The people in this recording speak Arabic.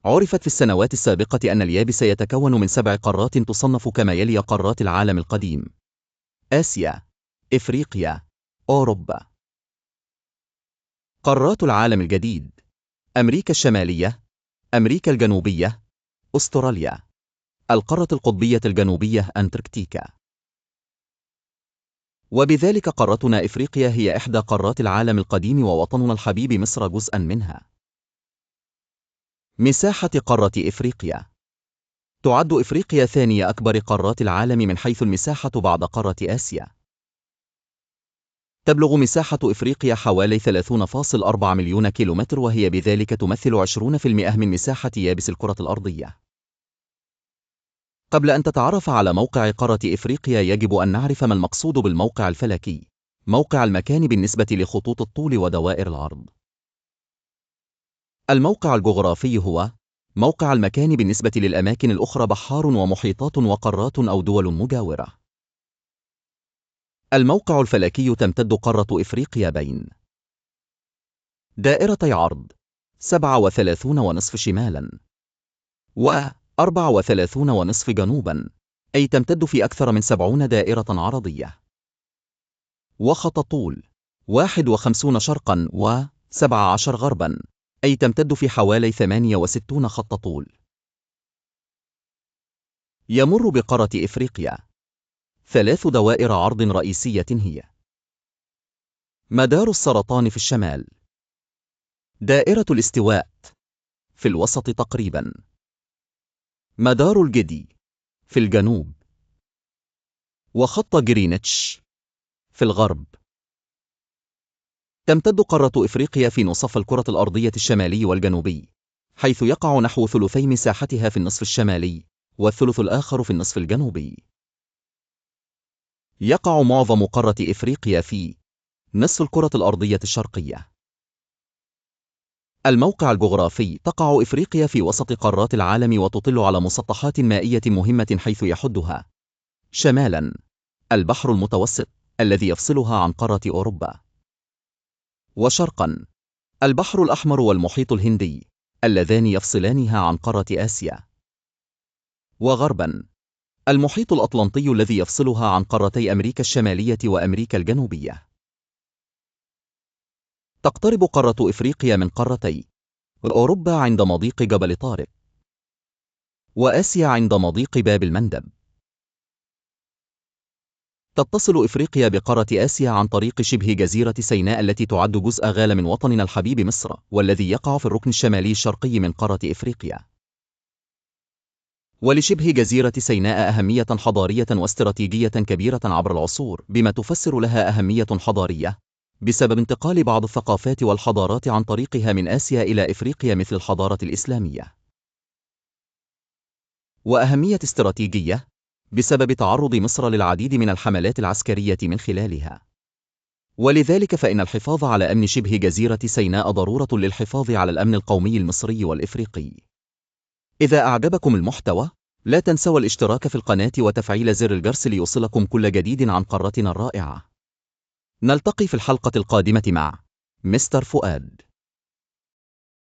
عرفت في السنوات السابقة أن اليابس يتكون من 7 قارات تصنف كما يلي: قارات العالم القديم: آسيا، إفريقيا، أوروبا. قارات العالم الجديد: أمريكا الشمالية، أمريكا الجنوبية، أستراليا. القارة القطبية الجنوبية أنتاركتيكا. وبذلك قارتنا إفريقيا هي إحدى قارات العالم القديم، ووطننا الحبيب مصر جزءا منها. مساحة قارة إفريقيا: تعد إفريقيا ثاني أكبر قارات العالم من حيث المساحة بعد قارة آسيا. تبلغ مساحة إفريقيا حوالي 30.4 مليون كيلومتر، وهي بذلك تمثل 20% من مساحة يابس الكرة الأرضية. قبل أن تتعرف على موقع قارة إفريقيا يجب أن نعرف ما المقصود بالموقع الفلكي: موقع المكان بالنسبة لخطوط الطول ودوائر العرض. الموقع الجغرافي هو موقع المكان بالنسبة للأماكن الأخرى: بحار ومحيطات وقارات أو دول مجاورة. الموقع الفلكي: تمتد قارة إفريقيا بين دائرتي عرض 37.5 شمالا و34.5 جنوبا، أي تمتد في أكثر من 70 دائرة عرضية، وخط طول 51 شرقا و17 غربا، أي تمتد في حوالي 68 خط طول. يمر بقارة إفريقيا 3 دوائر عرض رئيسية، هي: مدار السرطان في الشمال، دائرة الاستواء في الوسط تقريبا، مدار الجدي في الجنوب، وخط جرينتش في الغرب. تمتد قارة إفريقيا في نصف الكرة الأرضية الشمالي والجنوبي، حيث يقع نحو ثلثي مساحتها في النصف الشمالي والثلث الآخر في النصف الجنوبي. يقع معظم قارة إفريقيا في نصف الكرة الأرضية الشرقية. الموقع الجغرافي: تقع إفريقيا في وسط قارات العالم، وتطل على مسطحات مائية مهمة، حيث يحدها شمالا البحر المتوسط الذي يفصلها عن قارة أوروبا، وشرقا البحر الأحمر والمحيط الهندي اللذان يفصلانها عن قارة آسيا، وغربا المحيط الأطلنطي الذي يفصلها عن قارتي أمريكا الشمالية وأمريكا الجنوبية. تقترب قارة إفريقيا من قارتي أوروبا عند مضيق جبل طارق، وآسيا عند مضيق باب المندب. تتصل إفريقيا بقارة آسيا عن طريق شبه جزيرة سيناء التي تعد جزء غال من وطننا الحبيب مصر، والذي يقع في الركن الشمالي الشرقي من قارة إفريقيا. ولشبه جزيرة سيناء أهمية حضارية واستراتيجية كبيرة عبر العصور، بما تفسر لها أهمية حضارية بسبب انتقال بعض الثقافات والحضارات عن طريقها من آسيا إلى إفريقيا، مثل الحضارة الإسلامية. وأهمية استراتيجية بسبب تعرض مصر للعديد من الحملات العسكرية من خلالها. ولذلك فإن الحفاظ على أمن شبه جزيرة سيناء ضرورة للحفاظ على الأمن القومي المصري والإفريقي. إذا أعجبكم المحتوى، لا تنسوا الاشتراك في القناة وتفعيل زر الجرس ليوصلكم كل جديد عن قارتنا الرائعة. نلتقي في الحلقة القادمة مع مستر فؤاد.